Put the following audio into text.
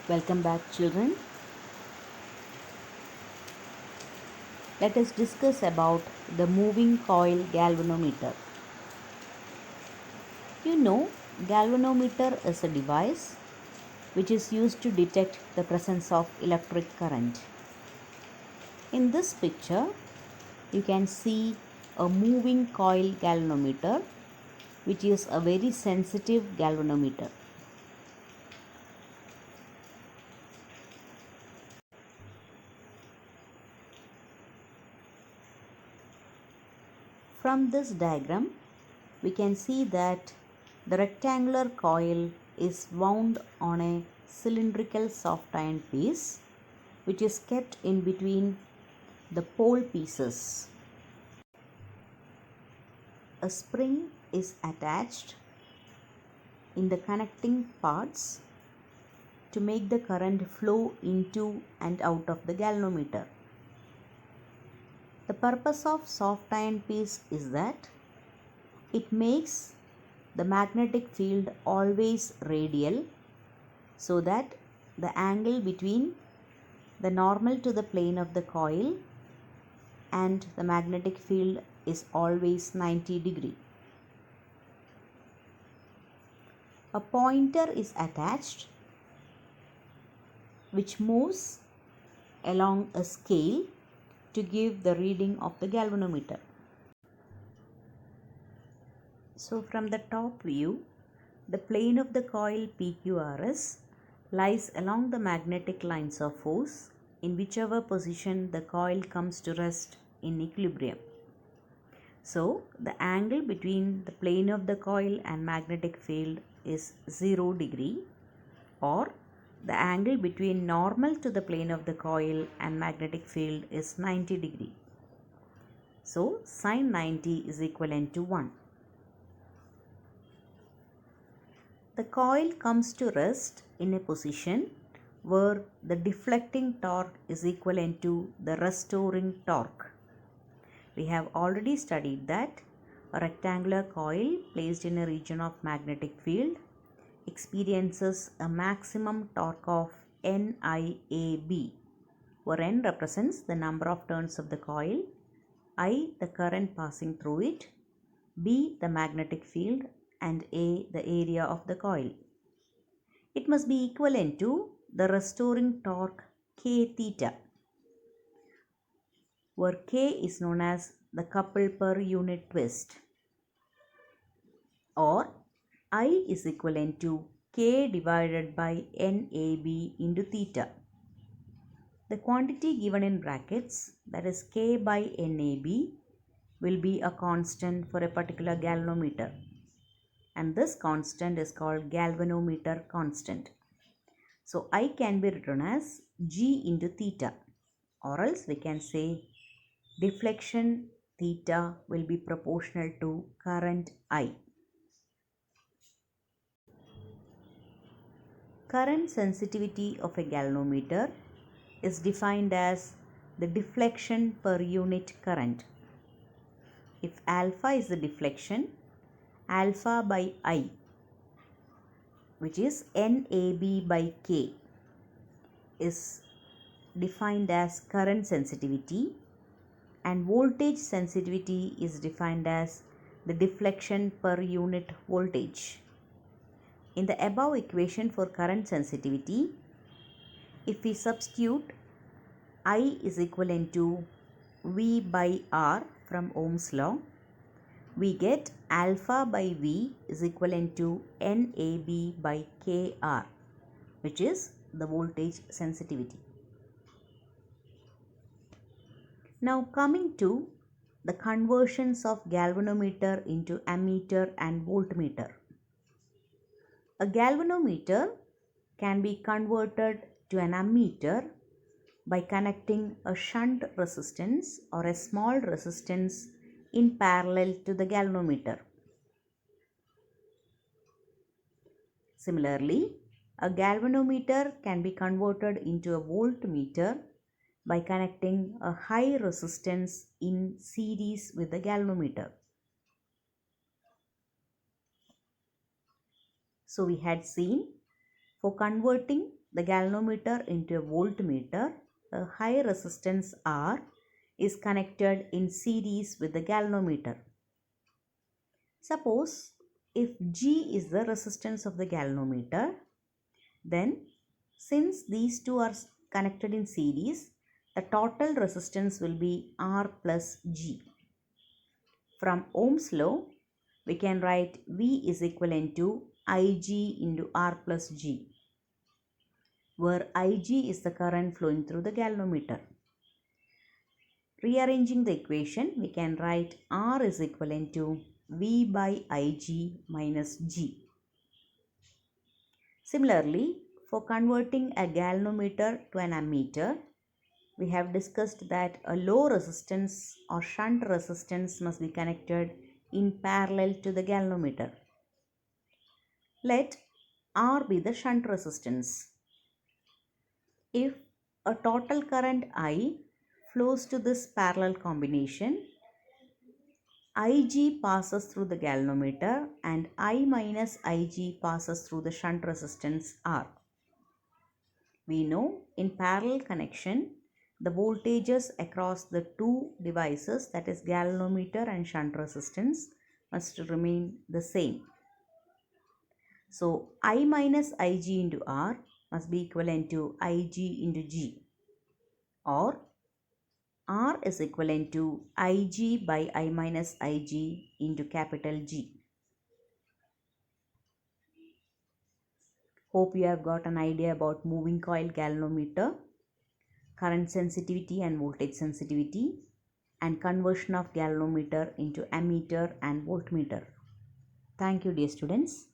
Welcome back, children. Let us discuss about the moving coil galvanometer. You know, galvanometer is a device which is used to detect the presence of electric current. In this picture, you can see a moving coil galvanometer, which is a very sensitive galvanometer. From this diagram, we can see that the rectangular coil is wound on a cylindrical soft iron piece which is kept in between the pole pieces. A spring is attached in the connecting parts to make the current flow into and out of the galvanometer. The purpose of soft iron piece is that it makes the magnetic field always radial so that the angle between the normal to the plane of the coil and the magnetic field is always 90 degree. A pointer is attached which moves along a scale to give the reading of the galvanometer. So from the top view, the plane of the coil PQRS lies along the magnetic lines of force in whichever position the coil comes to rest in equilibrium. So the angle between the plane of the coil and magnetic field is 0 degree, or the angle between normal to the plane of the coil and magnetic field is 90 degree. So sine 90 is equivalent to 1. The coil comes to rest in a position where the deflecting torque is equivalent to the restoring torque. We have already studied that a rectangular coil placed in a region of magnetic field experiences a maximum torque of NIAB, where N represents the number of turns of the coil, I the current passing through it, B the magnetic field, and A the area of the coil. It must be equivalent to the restoring torque K theta, where K is known as the couple per unit twist, or I is equivalent to K divided by NAB into theta. The quantity given in brackets, that is K by NAB, will be a constant for a particular galvanometer, and this constant is called galvanometer constant. So I can be written as G into theta, or else we can say deflection theta will be proportional to current I. Current sensitivity of a galvanometer is defined as the deflection per unit current. If alpha is the deflection, alpha by I, which is NAB by K, is defined as current sensitivity, and voltage sensitivity is defined as the deflection per unit voltage. In the above equation for current sensitivity, if we substitute I is equivalent to V by R from Ohm's law, we get alpha by V is equivalent to NAB by KR, which is the voltage sensitivity. Now coming to the conversions of galvanometer into ammeter and voltmeter. A galvanometer can be converted to an ammeter by connecting a shunt resistance or a small resistance in parallel to the galvanometer. Similarly, a galvanometer can be converted into a voltmeter by connecting a high resistance in series with the galvanometer. So we had seen, for converting the galvanometer into a voltmeter, a high resistance R is connected in series with the galvanometer. Suppose if G is the resistance of the galvanometer, then since these two are connected in series, the total resistance will be R plus G. From Ohm's law, we can write V is equivalent to Ig into R plus G, where Ig is the current flowing through the galvanometer. Rearranging the equation, we can write R is equivalent to V by Ig minus G. Similarly, for converting a galvanometer to an ammeter, we have discussed that a low resistance or shunt resistance must be connected in parallel to the galvanometer. Let R be the shunt resistance. If a total current I flows to this parallel combination, Ig passes through the galvanometer and I minus Ig passes through the shunt resistance R. We know in parallel connection, the voltages across the two devices, that is galvanometer and shunt resistance, must remain the same. So I minus Ig into R must be equivalent to Ig into G, or R is equivalent to Ig by I minus Ig into capital G. Hope you have got an idea about moving coil galvanometer, current sensitivity and voltage sensitivity, and conversion of galvanometer into ammeter and voltmeter. Thank you, dear students.